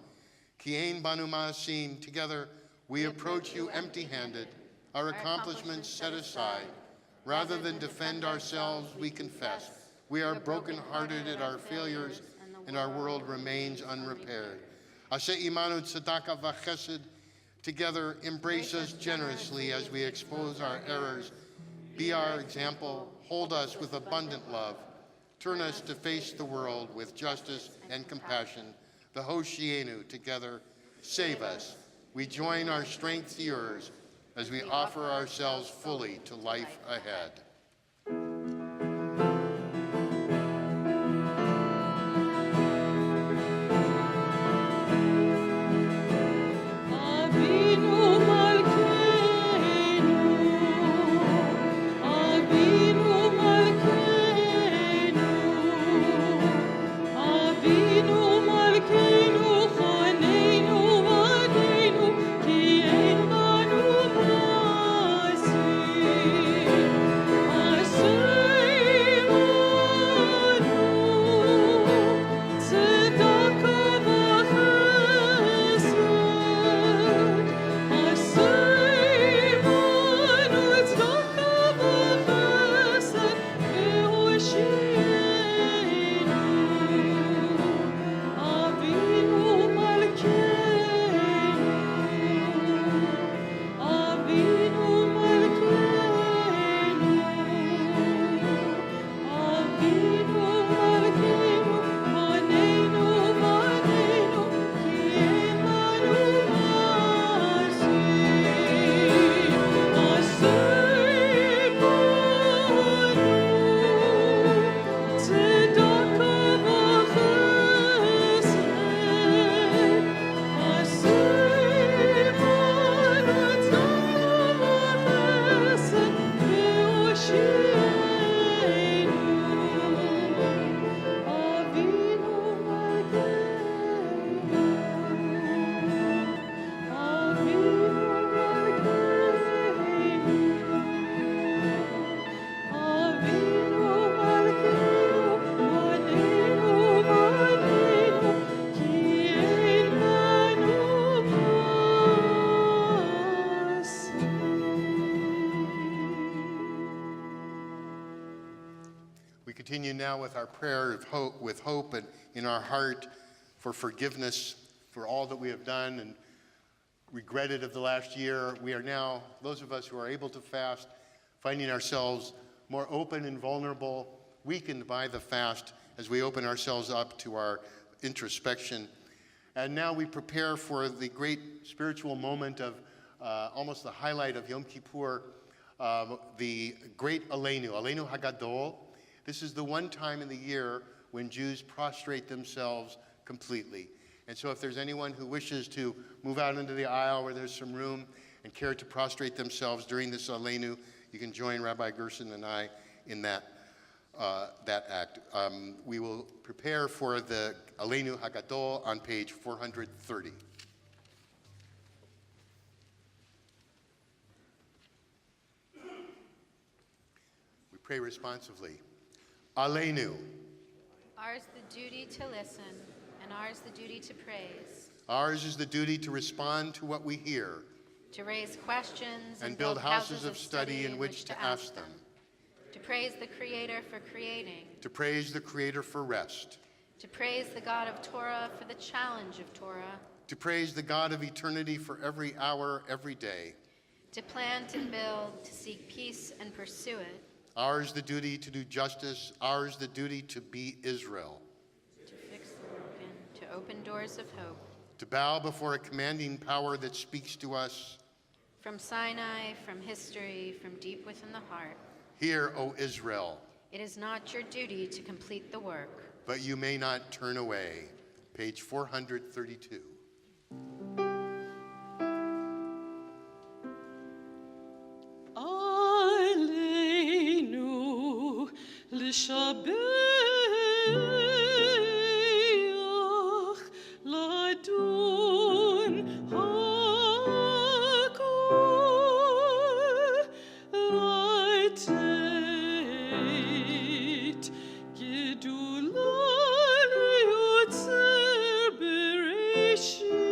Kien banu ma'asim, together we approach you empty-handed, our accomplishments set aside. Rather than defend ourselves, we confess. We are broken-hearted at our failures, and our world remains unrepaired. Aseh imanu tzedakah v'chesed, together embrace us generously as we expose our errors. Be our example, hold us with abundant love. Turn us to face the world with justice and compassion. The Hoshienu, together, save us. We join our strength to yours as we offer ourselves fully to life ahead. We continue now with our prayer of hope, with hope in our heart for forgiveness for all that we have done and regretted of the last year. We are now, those of us who are able to fast, finding ourselves more open and vulnerable, weakened by the fast as we open ourselves up to our introspection. And now we prepare for the great spiritual moment of almost the highlight of Yom Kippur, the great Aleinu Hagadol. This is the one time in the year when Jews prostrate themselves completely. And so if there's anyone who wishes to move out into the aisle where there's some room and care to prostrate themselves during this Aleinu, you can join Rabbi Gerson and I in that act. We will prepare for the Aleinu Hagadol on page 430. We pray responsively. Aleinu. Ours the duty to listen, and ours the duty to praise. Ours is the duty to respond to what we hear. To raise questions and build houses of study in which to ask them. To praise the Creator for creating. To praise the Creator for rest. To praise the God of Torah for the challenge of Torah. To praise the God of eternity for every hour, every day. To plant and build, to seek peace and pursue it. Ours the duty to do justice, ours the duty to be Israel. To fix the broken, to open doors of hope. To bow before a commanding power that speaks to us. From Sinai, from history, from deep within the heart. Hear, O Israel. It is not your duty to complete the work. But you may not turn away. page 432. Aleinu l'shabeach ladun hakol raitet gedulan yotzer bereshit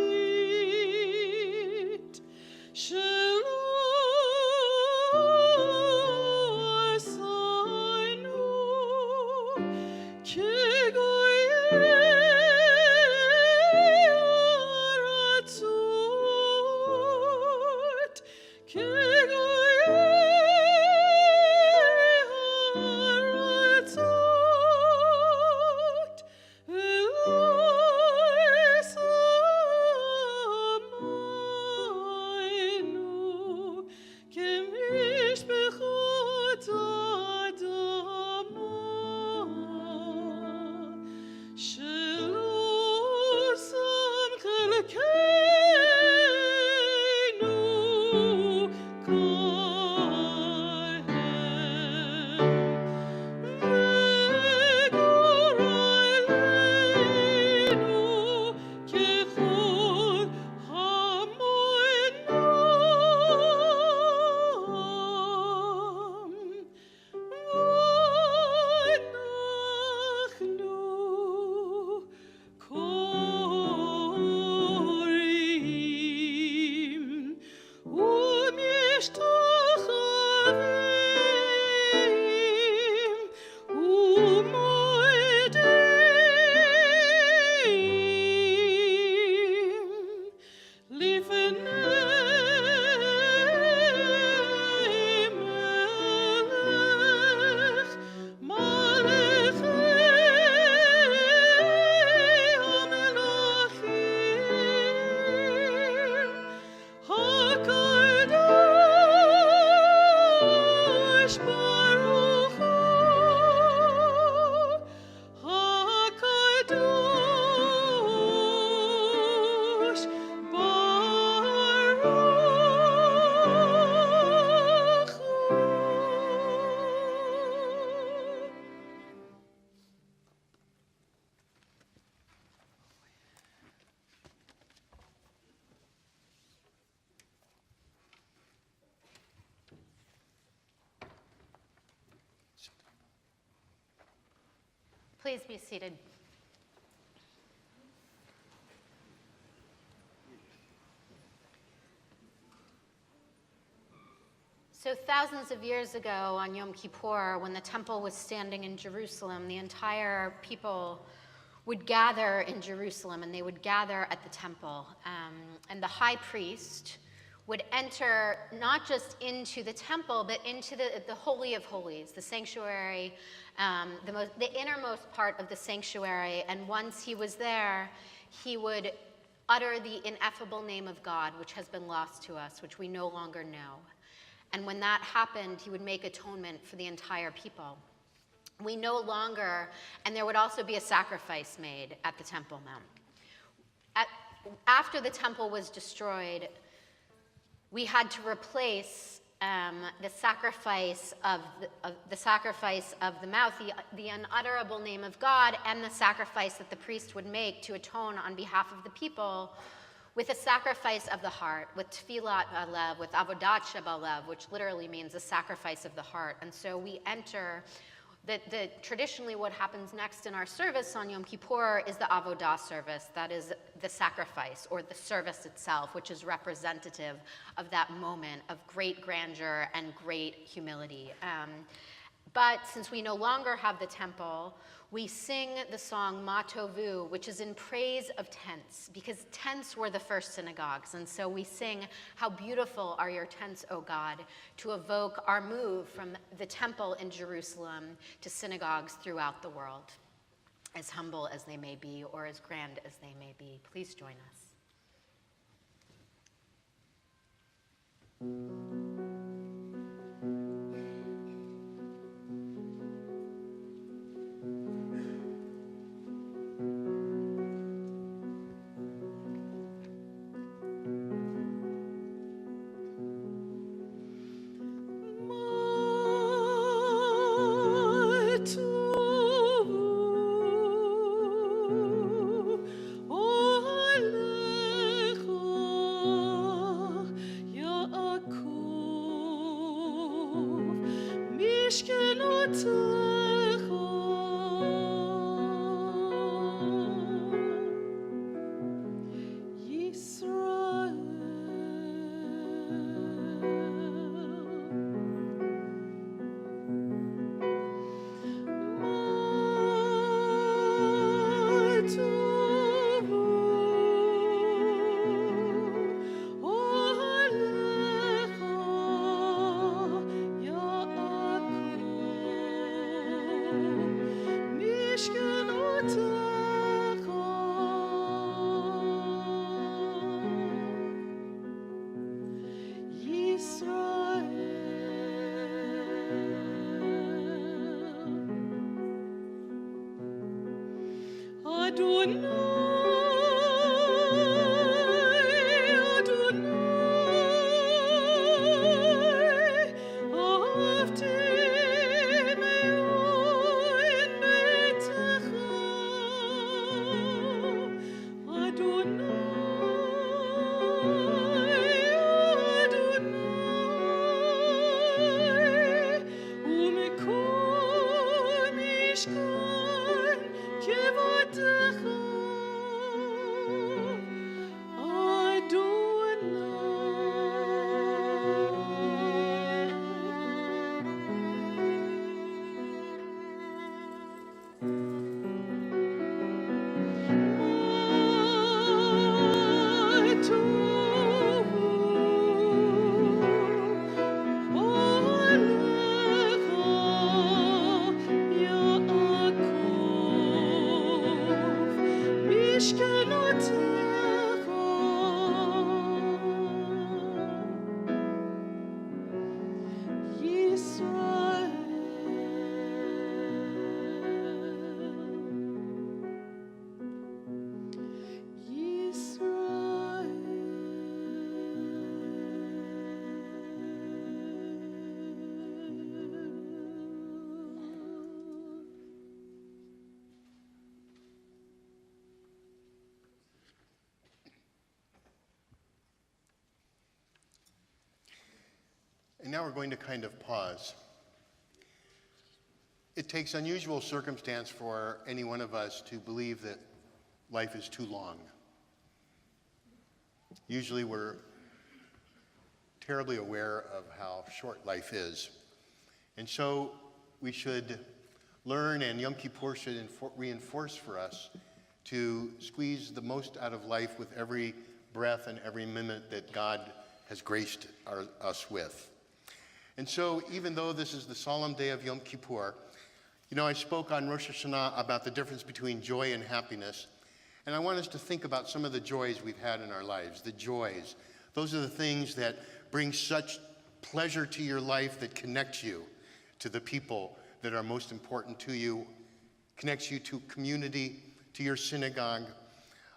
Please be seated. So thousands of years ago on Yom Kippur, when the temple was standing in Jerusalem, the entire people would gather in Jerusalem, and they would gather at the temple. And the high priest would enter not just into the temple, but into the Holy of Holies, the sanctuary, the innermost part of the sanctuary. And once he was there, he would utter the ineffable name of God, which has been lost to us, which we no longer know. And when that happened, he would make atonement for the entire people. We no longer, and there would also be a sacrifice made at the Temple Mount. After the temple was destroyed, we had to replace the sacrifice of the mouth, the unutterable name of God, and the sacrifice that the priest would make to atone on behalf of the people, with a sacrifice of the heart, with tefillat balev, with avodat shebalev, which literally means a sacrifice of the heart. And so we enter. Traditionally, what happens next in our service on Yom Kippur is the avodah service. That is the sacrifice, or the service itself, which is representative of that moment of great grandeur and great humility. But since we no longer have the temple, we sing the song Ma Tovu, which is in praise of tents, because tents were the first synagogues. And so we sing, "How beautiful are your tents, O God," to evoke our move from the temple in Jerusalem to synagogues throughout the world, as humble as they may be or as grand as they may be. Please join us. And now we're going to kind of pause. It takes unusual circumstance for any one of us to believe that life is too long. Usually we're terribly aware of how short life is. And so we should learn, and Yom Kippur should reinforce for us to squeeze the most out of life with every breath and every minute that God has graced us with. And so even though this is the solemn day of Yom Kippur, I spoke on Rosh Hashanah about the difference between joy and happiness. And I want us to think about some of the joys we've had in our lives, the joys. Those are the things that bring such pleasure to your life, that connects you to the people that are most important to you, connects you to community, to your synagogue.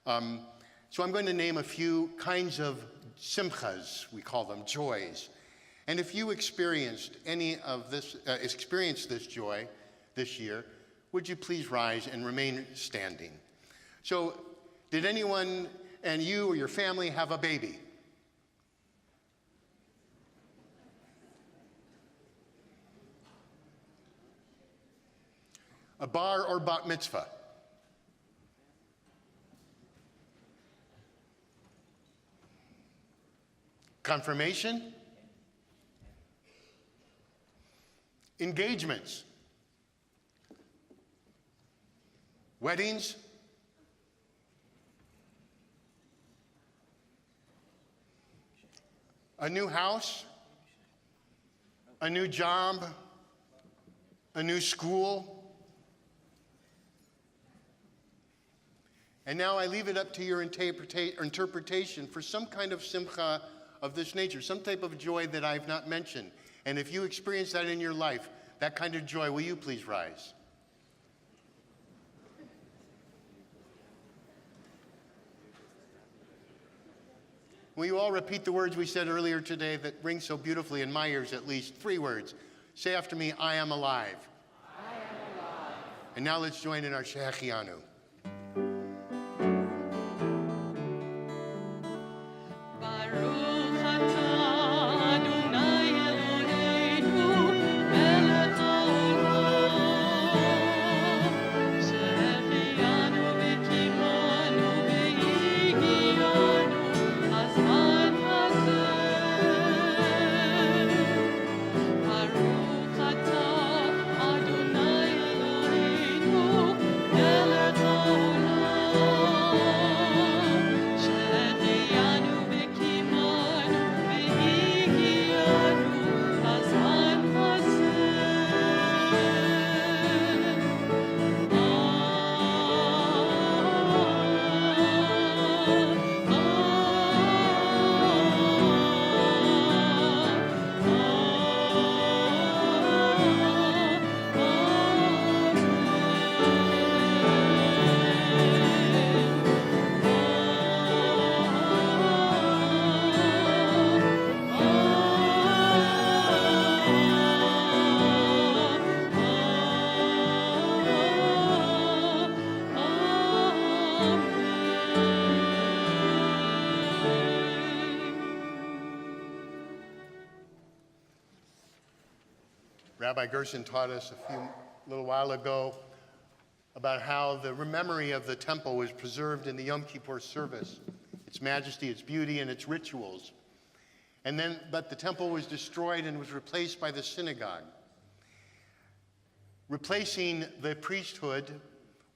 So I'm going to name a few kinds of simchas, we call them joys. And if you experienced any of this, this joy this year, would you please rise and remain standing? So, did anyone and you or your family have a baby? A bar or bat mitzvah? Confirmation? Engagements? Weddings? A new house? A new job? A new school? And now I leave it up to your interpretation for some kind of simcha of this nature, some type of joy that I've not mentioned. And if you experience that in your life, that kind of joy, will you please rise? Will you all repeat the words we said earlier today that ring so beautifully, in my ears at least? 3 words. Say after me, I am alive. I am alive. And now let's join in our Shehechianu. Adonai Eloheinu, melech haolam. Rabbi Gerson taught us a little while ago about how the memory of the temple was preserved in the Yom Kippur service, its majesty, its beauty, and its rituals. But the temple was destroyed and was replaced by the synagogue. Replacing the priesthood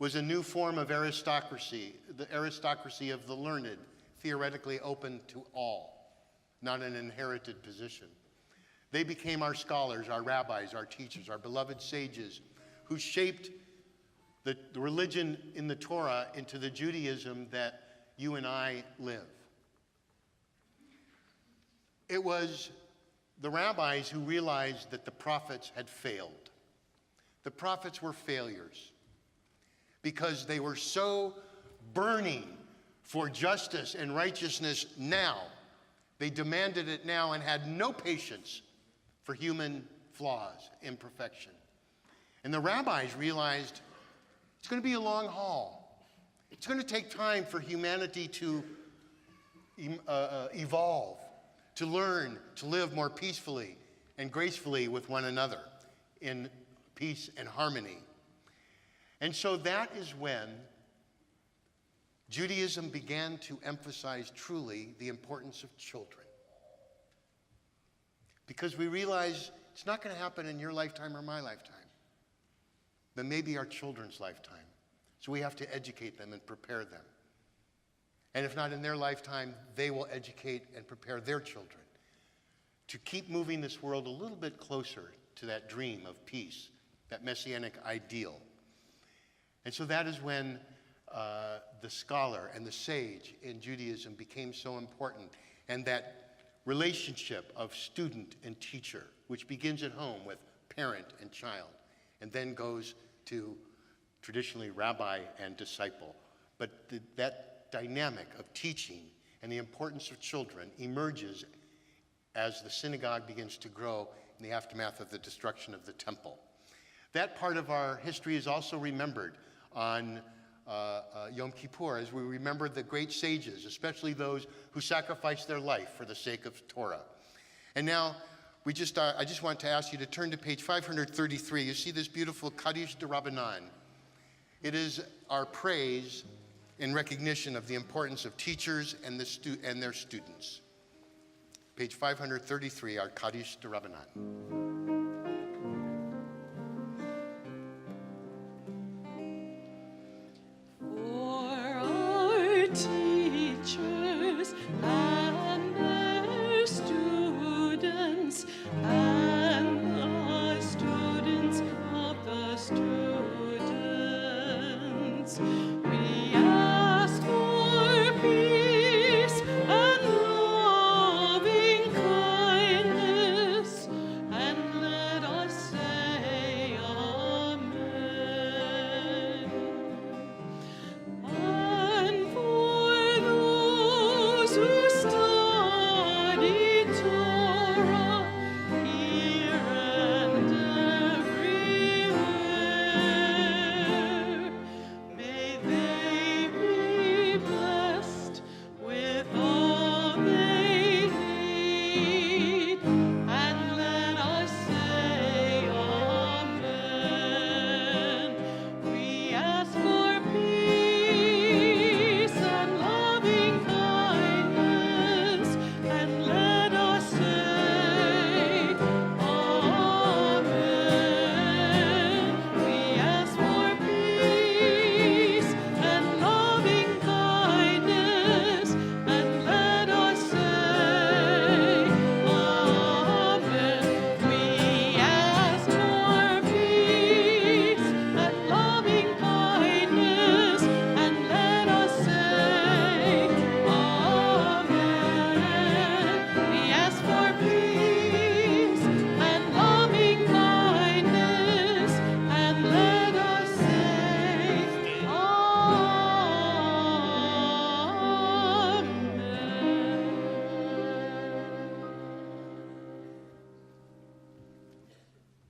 was a new form of aristocracy, the aristocracy of the learned, theoretically open to all, not an inherited position. They became our scholars, our rabbis, our teachers, our beloved sages, who shaped the religion in the Torah into the Judaism that you and I live. It was the rabbis who realized that the prophets had failed. The prophets were failures because they were so burning for justice and righteousness now. They demanded it now and had no patience for human flaws, imperfection. And the rabbis realized it's going to be a long haul. It's going to take time for humanity to evolve, to learn to live more peacefully and gracefully with one another in peace and harmony. And so that is when Judaism began to emphasize truly the importance of children. Because we realize it's not going to happen in your lifetime or my lifetime, but maybe our children's lifetime. So we have to educate them and prepare them. And if not in their lifetime, they will educate and prepare their children to keep moving this world a little bit closer to that dream of peace, that messianic ideal. And so that is when the scholar and the sage in Judaism became so important, and that relationship of student and teacher, which begins at home with parent and child, and then goes to traditionally rabbi and disciple. But that dynamic of teaching and the importance of children emerges as the synagogue begins to grow in the aftermath of the destruction of the temple. That part of our history is also remembered on Yom Kippur, as we remember the great sages, especially those who sacrificed their life for the sake of Torah. And now, I just want to ask you to turn to page 533. You see this beautiful Kaddish de Rabbanan. It is our praise in recognition of the importance of teachers and their students. Page 533, our Kaddish de Rabbanan.